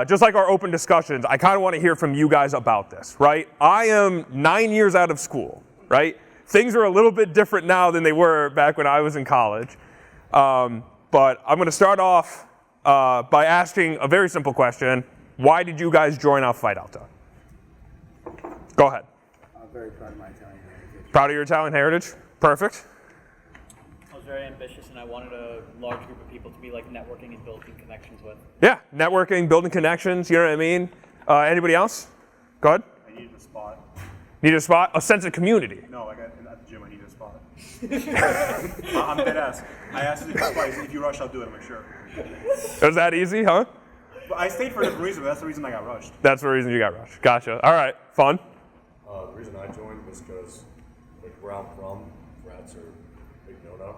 just like our open discussions, I kind of want to hear from you guys about this, right? I am 9 years out of school, right? Things are a little bit different now than they were back when I was in college. But I'm going to start off by asking a very simple question. Why did you guys join Alpha Phi Delta? Go ahead. I'm very proud of my Italian heritage. Proud of your Italian heritage? Perfect. I was very ambitious, and I wanted a large group of people to be like networking and building connections with. Yeah, networking, building connections, you know what I mean? Anybody else? Go ahead. I needed a spot. Need a spot? A sense of community. No, like at the gym, I needed a spot. I'm dead ass. I asked if if you rush, I'll do it, I'm like, sure. It was that easy, huh? But I stayed for a different reason, but that's the reason I got rushed. That's the reason you got rushed. Gotcha. All right, fun. The reason I joined was because, like, where I'm from, frats are a big no-no.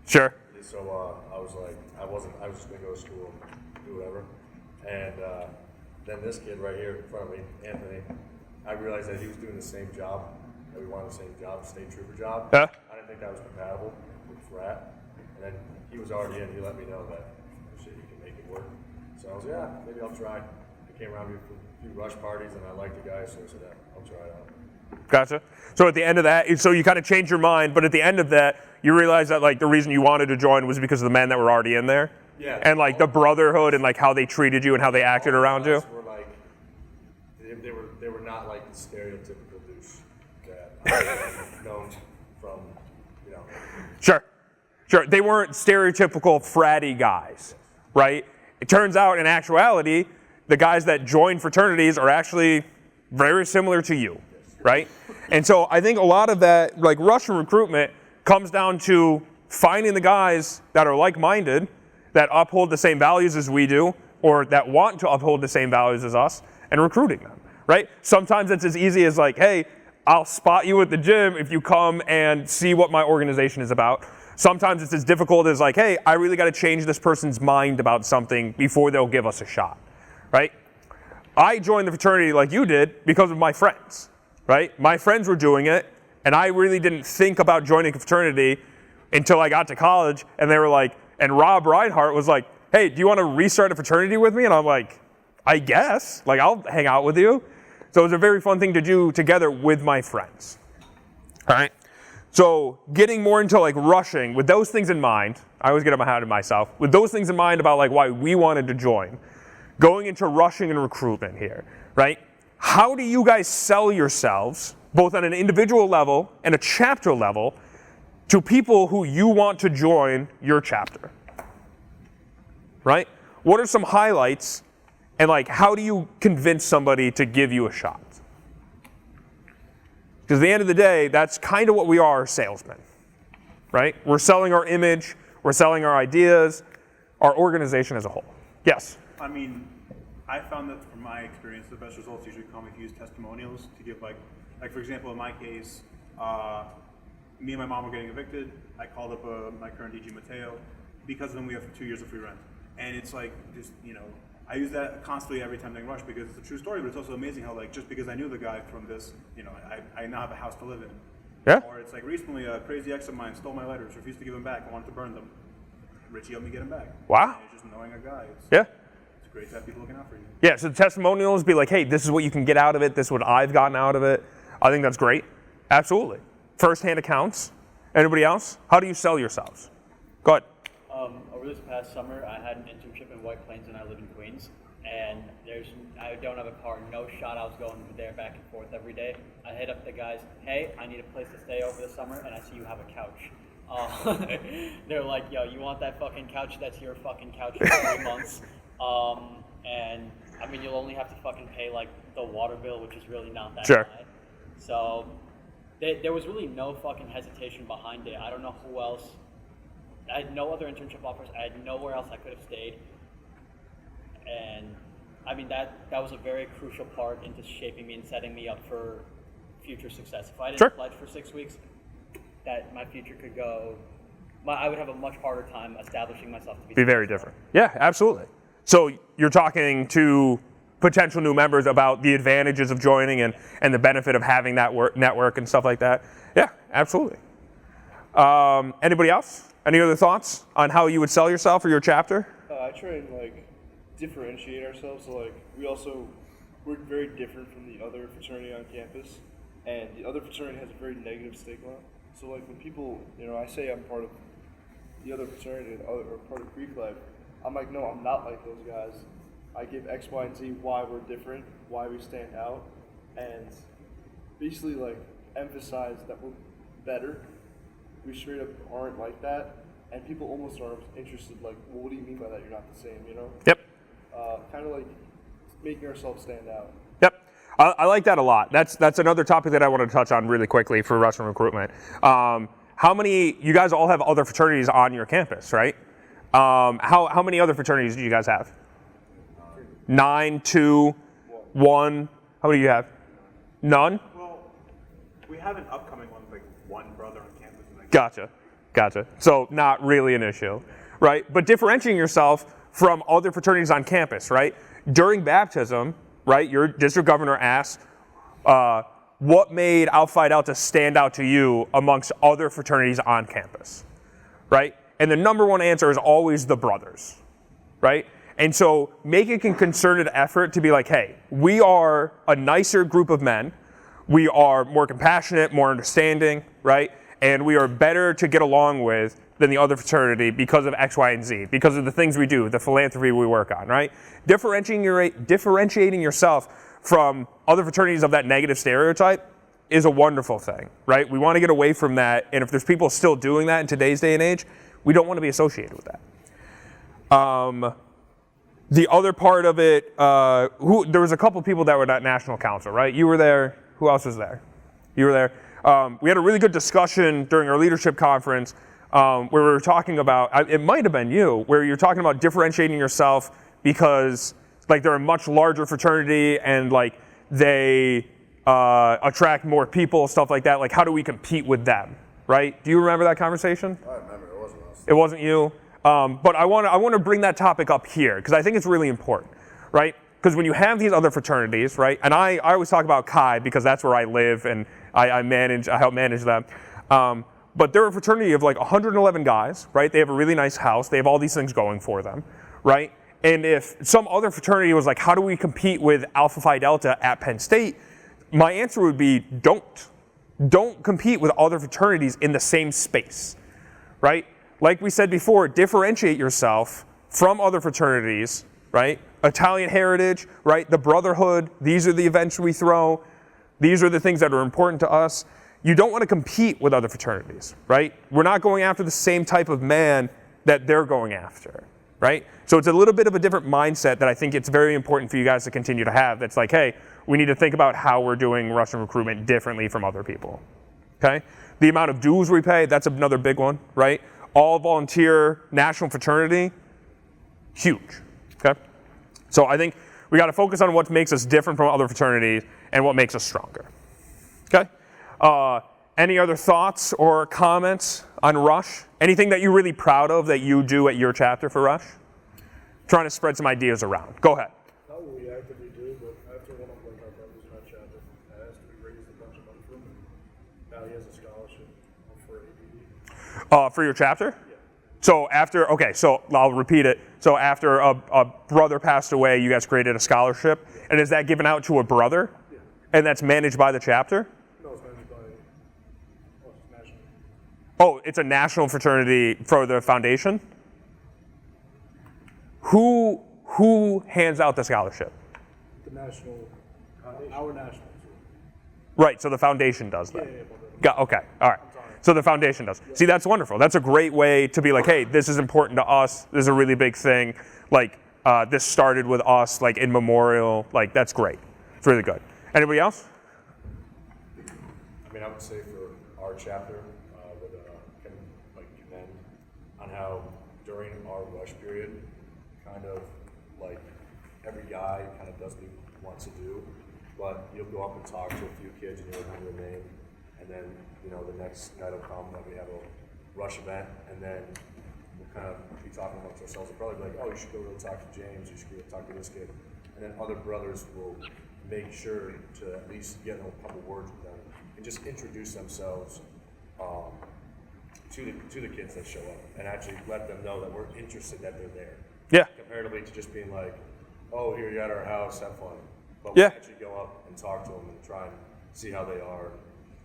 Sure. So I was like, I was just gonna go to school, do whatever. And then this kid right here in front of me, Anthony, I realized that he was doing the same job, that we wanted the same job, state trooper job. Yeah. I didn't think that was compatible with frat. And then he was already in, he let me know that, shit, you can make it work. So I was like, yeah, maybe I'll try. He came around me for a few rush parties, and I liked the guy, so I said, yeah, I'll try it out. Gotcha. So at the end of that, so you kind of changed your mind, but at the end of that, you realized that like the reason you wanted to join was because of the men that were already in there? Yeah. And like the brotherhood and like how they treated you and how they acted around you? Were like, they were not like the stereotypical douche that I've known from, you know. Sure. They weren't stereotypical fratty guys, right? It turns out in actuality, the guys that join fraternities are actually very similar to you, right? And so I think a lot of that, like Russian recruitment, comes down to finding the guys that are like-minded, that uphold the same values as we do, or that want to uphold the same values as us, and recruiting them, right? Sometimes it's as easy as like, hey, I'll spot you at the gym if you come and see what my organization is about. Sometimes it's as difficult as like, hey, I really got to change this person's mind about something before they'll give us a shot, right? I joined the fraternity like you did because of my friends, right? My friends were doing it, and I really didn't think about joining a fraternity until I got to college, and they were like, and Rob Reinhardt was like, hey, do you want to restart a fraternity with me? And I'm like, I guess, like I'll hang out with you. So it was a very fun thing to do together with my friends, all right? So getting more into like rushing, with those things in mind, I always get ahead of myself, with those things in mind about like why we wanted to join, going into rushing and recruitment here, right? How do you guys sell yourselves, both on an individual level and a chapter level, to people who you want to join your chapter, right? What are some highlights, and like how do you convince somebody to give you a shot? Because at the end of the day, that's kind of what we are, salesmen, right? We're selling our image, we're selling our ideas, our organization as a whole. Yes? I mean, I found that from my experience, the best results usually come if you use testimonials to give like for example, in my case, me and my mom were getting evicted. I called up my current DG, Mateo. Because of them, we have 2 years of free rent. And it's like, just, you know, I use that constantly every time they rush because it's a true story, but it's also amazing how, like, just because I knew the guy from this, you know, I now have a house to live in. Yeah. Or it's like recently a crazy ex of mine stole my letters, refused to give them back, I wanted to burn them. Richie helped me get them back. Wow. And it's just knowing a guy. Yeah. It's great to have people looking out for you. Yeah, so the testimonials be like, hey, this is what you can get out of it, this is what I've gotten out of it. I think that's great. Absolutely. First-hand accounts. Anybody else? How do you sell yourselves? Go ahead. Over this past summer, I had an internship in White Plains, and I live in Queens. And I don't have a car, no shot. I was going there back and forth every day. I hit up the guys, hey, I need a place to stay over the summer, and I see you have a couch. They're like, yo, you want that fucking couch? That's your fucking couch for 3 months. And I mean, you'll only have to fucking pay like the water bill, which is really not that Sure. high. So there was really no fucking hesitation behind it. I don't know who else. I had no other internship offers. I had nowhere else I could have stayed. And I mean, that was a very crucial part into shaping me and setting me up for future success. If I didn't pledge for 6 weeks, that my future could go, I would have a much harder time establishing myself to be very different. Yeah, absolutely. So you're talking to potential new members about the advantages of joining and the benefit of having that network and stuff like that. Yeah, absolutely. Anybody else? Any other thoughts on how you would sell yourself or your chapter? I train like differentiate ourselves. So like we're very different from the other fraternity on campus, and the other fraternity has a very negative stigma. So like when people, I say I'm part of the other fraternity or part of Greek life, I'm like, no, I'm not like those guys. I give X, Y, and Z why we're different, why we stand out, and basically like emphasize that we're better. We straight up aren't like that, and people almost aren't interested. Like, well, what do you mean by that? You're not the same, Yep. Kind of like making ourselves stand out. Yep. I like that a lot. That's another topic that I want to touch on really quickly for Russian recruitment. How many, you guys all have other fraternities on your campus, right? How many other fraternities do you guys have? 9, 2, 1. How many do you have? None? Well, we have an upcoming one, like one brother on campus. And Gotcha. So not really an issue, right? But differentiating yourself from other fraternities on campus, right? During baptism, right, your district governor asked, what made Alpha Phi Delta stand out to you amongst other fraternities on campus, right? And the number one answer is always the brothers, right? And so make a concerted effort to be like, hey, we are a nicer group of men. We are more compassionate, more understanding, right? And we are better to get along with than the other fraternity because of X, Y, and Z, because of the things we do, the philanthropy we work on, right? Differentiating yourself from other fraternities of that negative stereotype is a wonderful thing, right? We want to get away from that, and if there's people still doing that in today's day and age, we don't want to be associated with that. The other part of it, there was a couple people that were at National Council, right? You were there. Who else was there? You were there. We had a really good discussion during our leadership conference where we were talking about, it might have been you, where you're talking about differentiating yourself because like they're a much larger fraternity and like they attract more people, stuff like that. Like how do we compete with them, right? Do you remember that conversation? I remember, it wasn't us. It wasn't you. But I want to bring that topic up here because I think it's really important, right? Because when you have these other fraternities, right, and I always talk about Chi because that's where I live and I help manage them. But they're a fraternity of like 111 guys, right? They have a really nice house. They have all these things going for them, right? And if some other fraternity was like, how do we compete with Alpha Phi Delta at Penn State? My answer would be don't. Don't compete with other fraternities in the same space, right? Like we said before, differentiate yourself from other fraternities, right? Italian heritage, right? The brotherhood, these are the events we throw. These are the things that are important to us. You don't want to compete with other fraternities, right? We're not going after the same type of man that they're going after, right? So it's a little bit of a different mindset that I think it's very important for you guys to continue to have. That's like, hey, we need to think about how we're doing Russian recruitment differently from other people, okay? The amount of dues we pay, that's another big one, right? All volunteer national fraternity, huge, okay? So I think we got to focus on what makes us different from other fraternities and what makes us stronger, okay? Any other thoughts or comments on Rush? Anything that you're really proud of that you do at your chapter for Rush? Trying to spread some ideas around. Go ahead. Not what we actively do, but after one of like our brothers in our chapter passed, we raised a bunch of money for him. Now he has a scholarship for ABD. For your chapter? Yeah. So after, okay, so I'll repeat it. So after a brother passed away, you guys created a scholarship, and is that given out to a brother? Yeah. And that's managed by the chapter? No, it's managed by national. Oh, it's a national fraternity for the foundation? Who hands out the scholarship? The national, our national. Right, so the foundation does that. Yeah. Okay, all right. So the foundation does. See, that's wonderful. That's a great way to be like, hey, this is important to us. This is a really big thing. Like, this started with us, like in memorial. Like, that's great. It's really good. Anybody else? I mean, I would say for our chapter, can commend on how during our rush period, kind of like every guy kind of does what he wants to do, but you'll go up and talk to a few kids and you'll remember their name, and then the next night will come that we have a rush event, and then we'll kind of be talking amongst ourselves. We'll probably be like, oh, you should go talk to James, you should go talk to this kid, and then other brothers will make sure to at least get a couple words with them and just introduce themselves to the kids that show up and actually let them know that we're interested that they're there. Yeah. Comparatively to just being like, oh, here, you're at our house, have fun. But Yeah. we actually go up and talk to them and try and see how they are,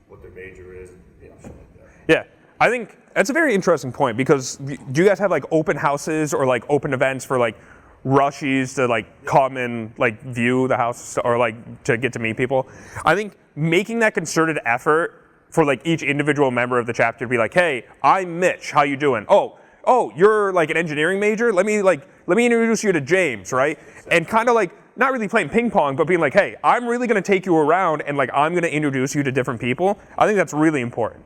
what their major is, shit like that. Yeah, I think that's a very interesting point because do you guys have like open houses or like open events for like rushies to like come and like view the house or like to get to meet people? I think making that concerted effort for like each individual member of the chapter to be like, hey, I'm Mitch, how you doing? Oh, you're like an engineering major? Let me introduce you to James, right? And kind of like not really playing ping pong, but being like, hey, I'm really gonna take you around and like I'm gonna introduce you to different people. I think that's really important,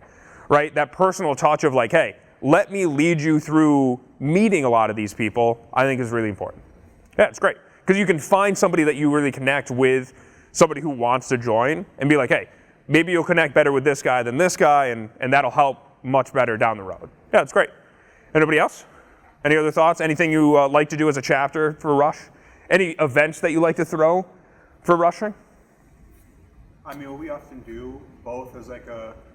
right? That personal touch of like, hey, let me lead you through meeting a lot of these people, I think is really important. Yeah, it's great. Because you can find somebody that you really connect with, somebody who wants to join, and be like, hey, maybe you'll connect better with this guy than this guy, and that'll help much better down the road. Yeah, it's great. Anybody else? Any other thoughts? Anything you like to do as a chapter for Rush? Any events that you like to throw for rushing? I mean, what we often do, both as like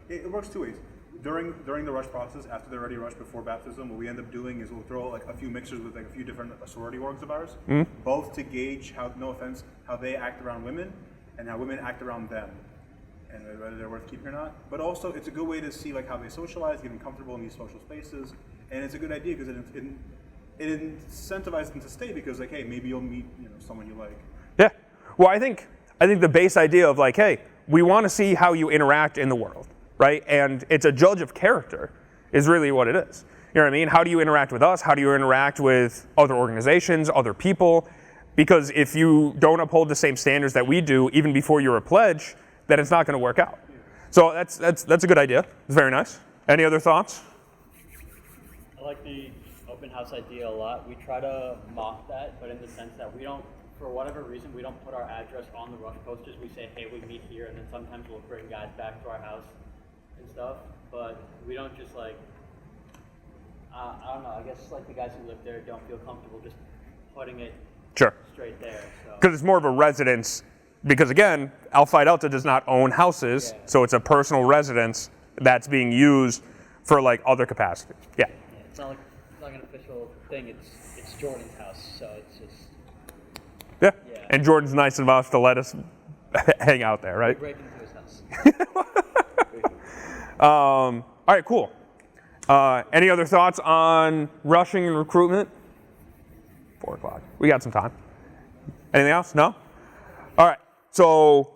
it works two ways. During the rush process, after they're ready to rush before baptism, what we end up doing is we'll throw like a few mixers with like a few different sorority orgs of ours, both to gauge how, no offense, how they act around women and how women act around them, and whether they're worth keeping or not. But also, it's a good way to see like how they socialize, getting comfortable in these social spaces, and it's a good idea because it incentivizes them to stay because like, hey, maybe you'll meet someone you like. Yeah. Well, I think the base idea of like, hey, we want to see how you interact in the world, right? And it's a judge of character is really what it is. You know what I mean? How do you interact with us? How do you interact with other organizations, other people? Because if you don't uphold the same standards that we do, even before you're a pledge, then it's not going to work out. So that's a good idea. It's very nice. Any other thoughts? I like the open house idea a lot. We try to mock that, but in the sense that we don't, for whatever reason, we don't put our address on the rush posters. We say, hey, we meet here, and then sometimes we'll bring guys back to our house and stuff. But we don't just like, I don't know, I guess like the guys who live there don't feel comfortable just putting it straight there. Because it's more of a residence, because again, Alpha Phi Delta does not own houses, so it's a personal residence that's being used for like other capacity. Yeah. It's not like an official thing. It's Jordan's house, so it's just. Yeah. And Jordan's nice enough to let us hang out there, right? Break into his house. All right, cool. Any other thoughts on rushing and recruitment? 4 o'clock. We got some time. Anything else? No? All right. So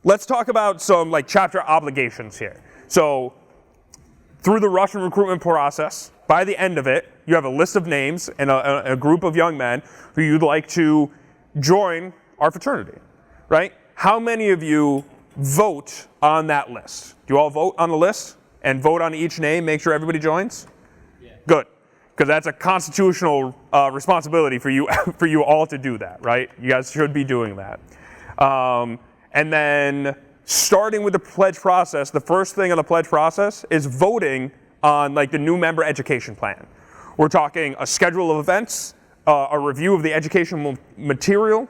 let's talk about some like chapter obligations here. So through the rush and recruitment process, by the end of it, you have a list of names and a group of young men who you'd like to join our fraternity, right? How many of you vote on that list? Do you all vote on the list and vote on each name, make sure everybody joins? Yeah. Good, because that's a constitutional responsibility for you for you all to do that, right? You guys should be doing that. And then starting with the pledge process, the first thing on the pledge process is voting on like the new member education plan. We're talking a schedule of events, a review of the educational material,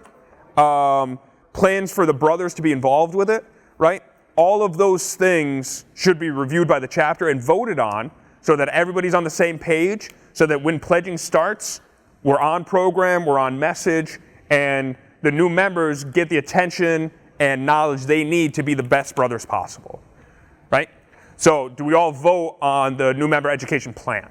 plans for the brothers to be involved with it, right? All of those things should be reviewed by the chapter and voted on so that everybody's on the same page, so that when pledging starts, we're on program, we're on message, and the new members get the attention and knowledge they need to be the best brothers possible, right? So do we all vote on the new member education plan?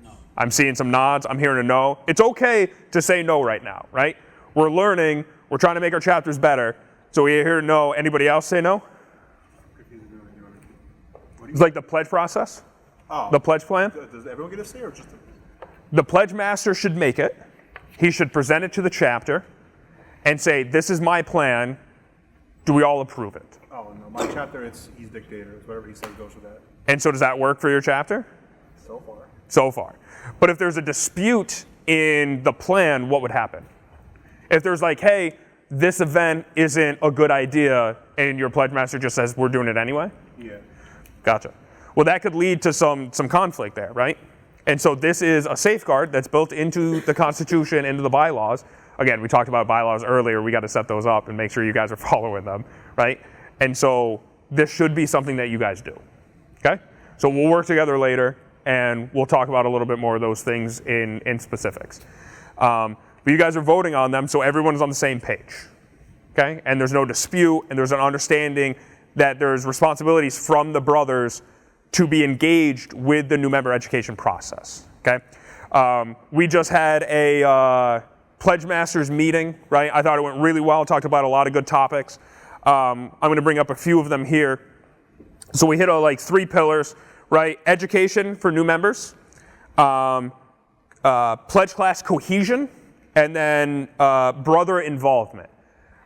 No. I'm seeing some nods. I'm hearing a no. It's okay to say no right now, right? We're learning. We're trying to make our chapters better. So we hear no. Anybody else say no? It's like the pledge process? Oh. The pledge plan? Does everyone get a say or just The pledge master should make it. He should present it to the chapter and say, this is my plan. Do we all approve it? Oh, no. My chapter, he's dictator. It's whatever he says goes with that. And so does that work for your chapter? So far. So far. But if there's a dispute in the plan, what would happen? If there's like, hey, this event isn't a good idea, and your pledge master just says, we're doing it anyway? Yeah. Gotcha. Well, that could lead to some conflict there, right? And so this is a safeguard that's built into the Constitution, into the bylaws. Again, we talked about bylaws earlier. We got to set those up and make sure you guys are following them, right? And so this should be something that you guys do, okay? So we'll work together later, and we'll talk about a little bit more of those things in specifics. but you guys are voting on them, so everyone's on the same page. Okay? And there's no dispute, and there's an understanding that there's responsibilities from the brothers to be engaged with the new member education process. Okay? We just had a Pledge Masters meeting, right? I thought it went really well, talked about a lot of good topics. I'm going to bring up a few of them here. So we hit like 3 pillars, right? Education for new members, pledge class cohesion, and then brother involvement,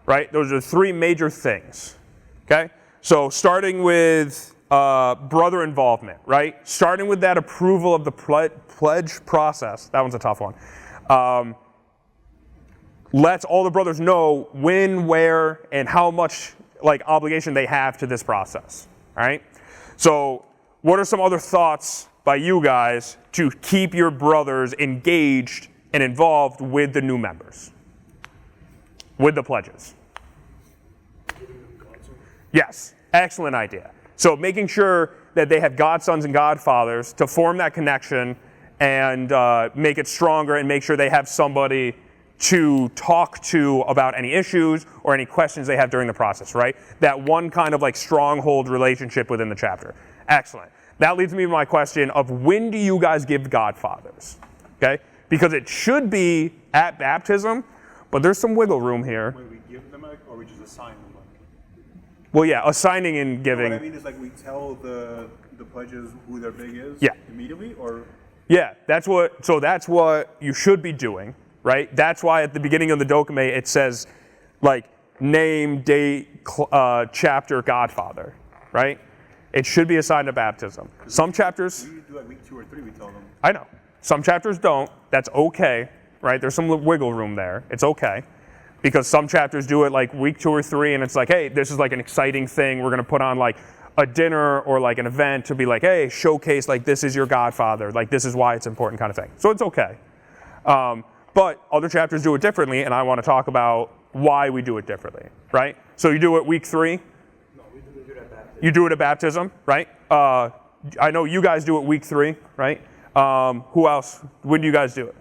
right? Those are 3 major things, okay? So starting with brother involvement, right? Starting with that approval of the pledge process. That one's a tough one. Lets all the brothers know when, where, and how much like obligation they have to this process, all right? So what are some other thoughts by you guys to keep your brothers engaged and involved with the new members, with the pledges? Yes, excellent idea. So making sure that they have godsons and godfathers to form that connection and make it stronger and make sure they have somebody to talk to about any issues or any questions they have during the process, right? That one kind of like stronghold relationship within the chapter. Excellent. That leads me to my question of when do you guys give godfathers? Okay? Because it should be at baptism, but there's some wiggle room here. Wait, we give them like, or we just assign them like? Well, yeah, assigning and giving. What I mean is like we tell the pledges who their big is immediately, or? Yeah, that's what you should be doing, right? That's why at the beginning of the dokime it says like name, date, chapter, godfather, right? It should be assigned at baptism. Some chapters. We do like week 2 or 3, we tell them. I know. Some chapters don't. That's okay, right? There's some wiggle room there. It's okay. Because some chapters do it like week 2 or 3, and it's like, hey, this is like an exciting thing. We're going to put on like a dinner or like an event to be like, hey, showcase like this is your godfather. Like this is why it's important kind of thing. So it's okay. But other chapters do it differently, and I want to talk about why we do it differently, right? So you do it week 3. You do it at baptism, right? I know you guys do it week 3, right? Who else? When do you guys do it?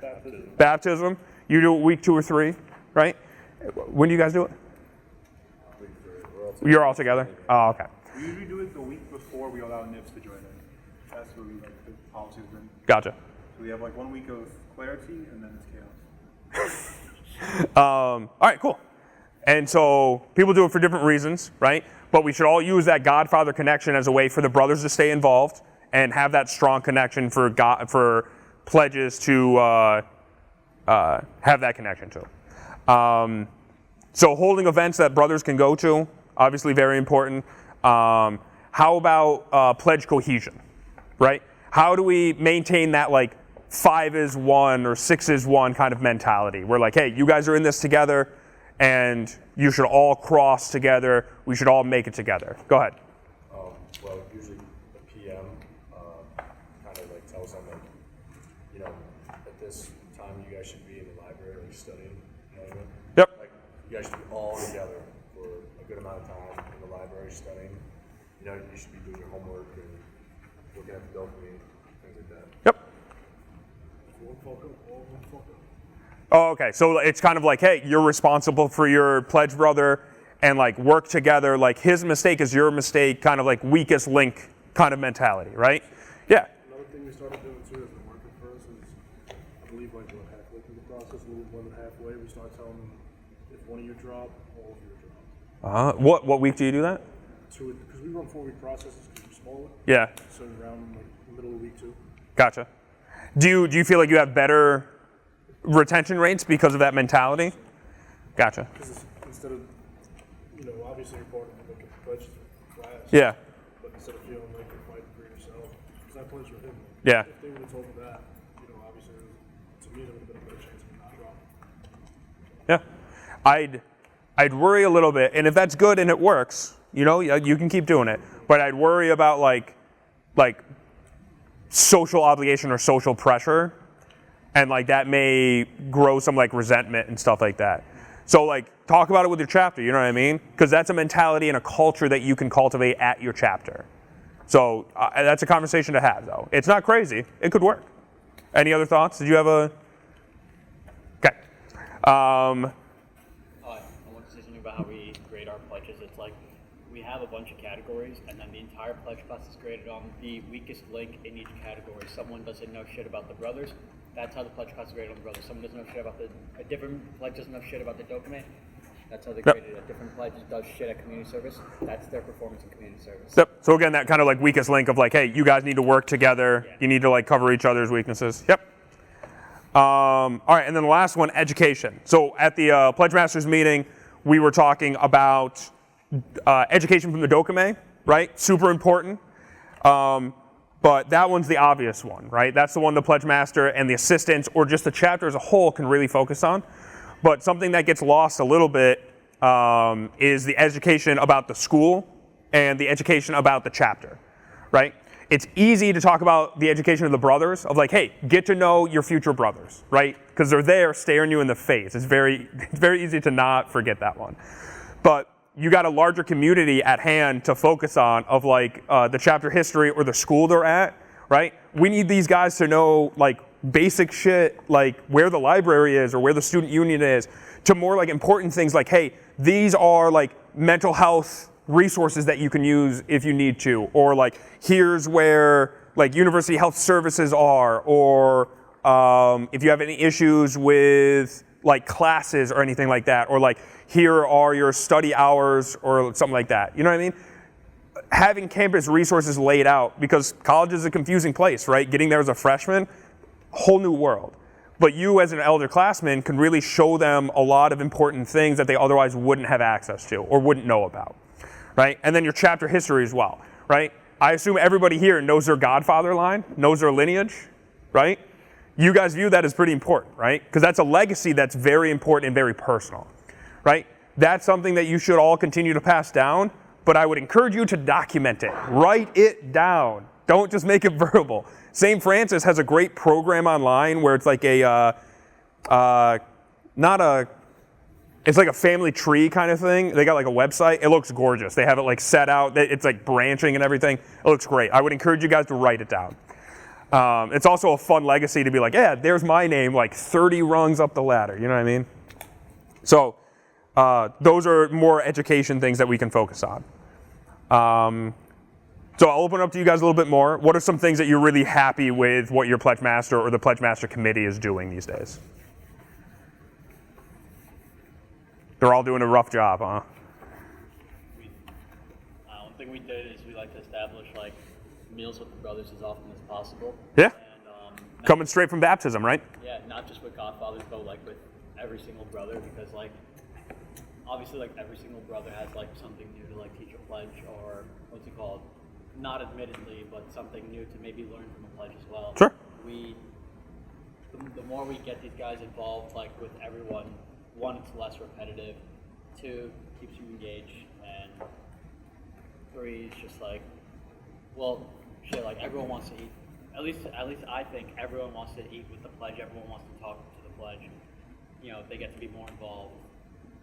Baptism. You do it week 2 or 3, right? When do you guys do it? You're all together? Oh, okay. We usually do it the week before we allow NIPS to join in. That's where we like the policy has been. Gotcha. So we have like 1 week of clarity and then it's chaos. All right, cool. And so people do it for different reasons, right? But we should all use that godfather connection as a way for the brothers to stay involved and have that strong connection for pledges to have that connection to. So holding events that brothers can go to, obviously very important. How about pledge cohesion, right? How do we maintain that like 5 is 1 or 6 is 1 kind of mentality? We're like, hey, you guys are in this together, and you should all cross together. We should all make it together. Go ahead. Well, usually the PM kind of like tells them like, you know, at this time you guys should be in the library studying. You know what I mean? Yep. Like you guys should be all together for a good amount of time in the library studying. You know, you should be doing your homework and looking at the dopamine, things like that. Yep. Oh, okay. So it's kind of like, hey, you're responsible for your pledge brother and like work together. Like his mistake is your mistake, kind of like weakest link kind of mentality, right? Yeah. Another thing we started doing too as a working for us is, I believe like we're halfway through the process, a little more than halfway, we start telling them if one of you drop, all of you drop. What week do you do that? Because we run 4-week processes because we're smaller. Yeah. So around like the middle of week 2. Gotcha. Do you feel like you have better retention rates because of that mentality? Gotcha. Because instead of, you know, obviously you're part of like a pledge class. Yeah. But instead of feeling like you're fighting for yourself, because I pledged with him. Yeah. If they would have told me that, you know, obviously to me there would have been a better chance of me not dropping. Yeah. I'd worry a little bit, and if that's good and it works, you know, you can keep doing it. But I'd worry about like social obligation or social pressure, and like that may grow some like resentment and stuff like that. So like talk about it with your chapter, you know what I mean? Because that's a mentality and a culture that you can cultivate at your chapter. So that's a conversation to have though. It's not crazy, it could work. Any other thoughts? Did you have a? Okay. I want to say something about how we grade our pledges. It's like we have a bunch of categories, and then the entire pledge class is graded on the weakest link in each category. Someone doesn't know shit about the brothers. That's how the pledge class is graded on the brothers. Someone doesn't know shit about a different pledge doesn't know shit about the document. That's how they graded it. A different pledge does shit at community service. That's their performance in community service. Yep. So again, that kind of like weakest link of like, hey, you guys need to work together. Yeah. You need to like cover each other's weaknesses. Yep. All right, and then the last one, education. So at the Pledge Masters meeting, we were talking about education from the dokame, right? Super important. But that one's the obvious one, right? That's the one the Pledge Master and the assistants or just the chapter as a whole can really focus on. But something that gets lost a little bit is the education about the school and the education about the chapter, right? It's easy to talk about the education of the brothers, of like, hey, get to know your future brothers, right? Because they're there staring you in the face. It's very easy to not forget that one. But you got a larger community at hand to focus on of like the chapter history or the school they're at, right? We need these guys to know like basic shit, like where the library is or where the student union is, to more like important things like, hey, these are like mental health resources that you can use if you need to, or like here's where like university health services are, or if you have any issues with like classes or anything like that, or like here are your study hours or something like that. You know what I mean? Having campus resources laid out, because college is a confusing place, right? Getting there as a freshman, whole new world. But you as an elder classman can really show them a lot of important things that they otherwise wouldn't have access to or wouldn't know about, right? And then your chapter history as well, right? I assume everybody here knows their godfather line, knows their lineage, right? You guys view that as pretty important, right? Because that's a legacy that's very important and very personal, right? That's something that you should all continue to pass down, but I would encourage you to document it. Write it down. Don't just make it verbal. St. Francis has a great program online where it's like it's like a family tree kind of thing. They got like a website. It looks gorgeous. They have it like set out. It's like branching and everything. It looks great. I would encourage you guys to write it down. It's also a fun legacy to be like, yeah, there's my name, like 30 rungs up the ladder. You know what I mean? So those are more education things that we can focus on. So I'll open up to you guys a little bit more. What are some things that you're really happy with what your Pledge Master or the Pledge Master Committee is doing these days? They're all doing a rough job, huh? One thing we did is we like to establish like meals with the brothers as often as possible. Yeah. And, Coming straight from baptism, right? yeah, not just with godfathers, but like with every single brother, because like obviously like every single brother has like something new to like teach a pledge, or what's it called? Not admittedly, but something new to maybe learn from a pledge as well. Sure. The more we get these guys involved, like with everyone, one, it's less repetitive. Two, keeps you engaged, and three, it's just like, well, shit, like everyone wants to eat. At least I think everyone wants to eat with the pledge. Everyone wants to talk to the pledge. You know, they get to be more involved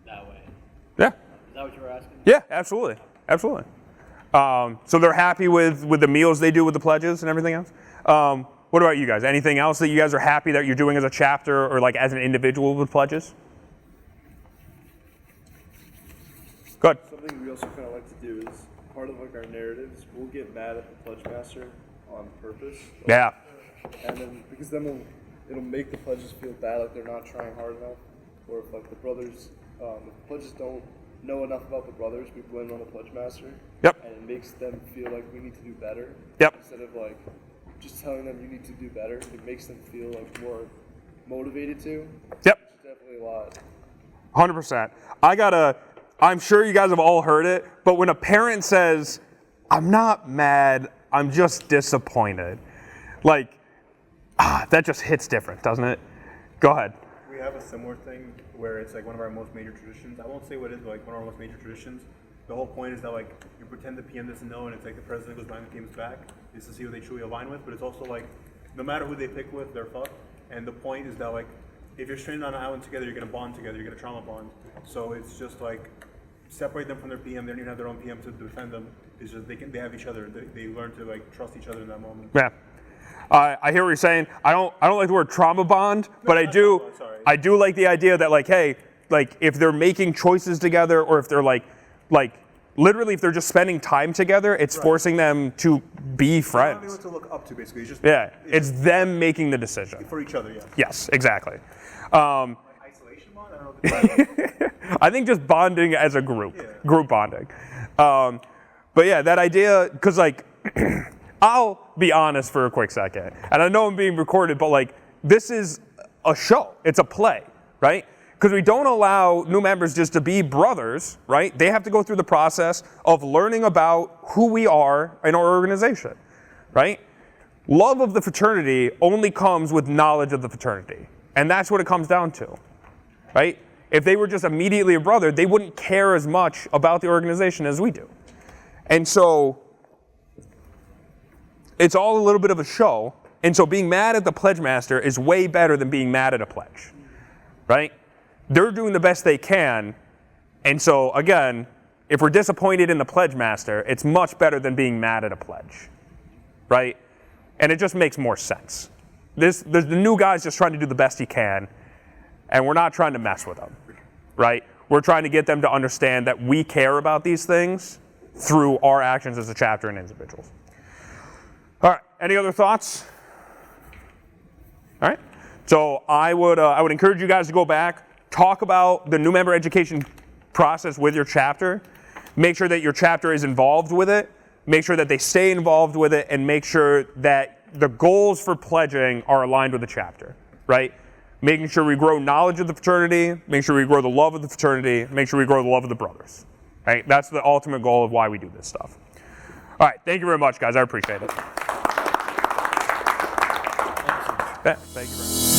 that way. Yeah. Is that what you were asking? Yeah, absolutely. Absolutely. So they're happy with the meals they do with the pledges and everything else. What about you guys? Anything else that you guys are happy that you're doing as a chapter or like as an individual with pledges? Good. Something we also kind of like to do is part of like our narratives. We'll get mad at the pledge master on purpose. Yeah. And then because then it'll make the pledges feel bad, like they're not trying hard enough. Or if like the brothers, if the pledges don't know enough about the brothers, we blame it on the pledge master. Yep. And it makes them feel like we need to do better. Yep. Instead of like just telling them you need to do better, it makes them feel like more motivated to. Yep. Which is definitely a lot. 100%. I'm sure you guys have all heard it, but when a parent says, I'm not mad, I'm just disappointed, like, that just hits different, doesn't it? Go ahead. We have a similar thing where it's like one of our most major traditions. I won't say what it is, but like one of our most major traditions. The whole point is that like you pretend the PM doesn't know, and it's like the president goes behind the PM's back is to see what they truly align with. But it's also like no matter who they pick with, they're fucked. And the point is that like if you're stranded on an island together, you're gonna bond together. You're gonna trauma bond. So it's just like separate them from their PM. They don't even have their own PM to defend them. It's just they have each other. They learn to like trust each other in that moment. Yeah. I hear what you're saying. I don't like the word trauma bond, but I do like the idea that like, hey, like if they're making choices together, or if they're like literally if they're just spending time together, it's forcing them to be friends. It's to look up to, basically. It's them making the decision. For each other, yeah. Yes, exactly. Isolation bond? I don't know what the I think just bonding as a group, group bonding. But yeah, that idea, because like, I'll be honest for a quick second, and I know I'm being recorded, but like, this is a show. It's a play, right? Because we don't allow new members just to be brothers, right? They have to go through the process of learning about who we are in our organization, right? Love of the fraternity only comes with knowledge of the fraternity. And that's what it comes down to, right? If they were just immediately a brother, they wouldn't care as much about the organization as we do. And so it's all a little bit of a show. And so being mad at the pledge master is way better than being mad at a pledge, right? They're doing the best they can. And so again, if we're disappointed in the pledge master, it's much better than being mad at a pledge, right? And it just makes more sense. The new guy's just trying to do the best he can, and we're not trying to mess with them, right? We're trying to get them to understand that we care about these things through our actions as a chapter and individuals. All right, any other thoughts? All right, so I would encourage you guys to go back, talk about the new member education process with your chapter, make sure that your chapter is involved with it, make sure that they stay involved with it, and make sure that the goals for pledging are aligned with the chapter, right? Making sure we grow knowledge of the fraternity, make sure we grow the love of the fraternity, make sure we grow the love of the brothers, right? That's the ultimate goal of why we do this stuff. All right, thank you very much, guys. I appreciate it. Yeah, thank you very much.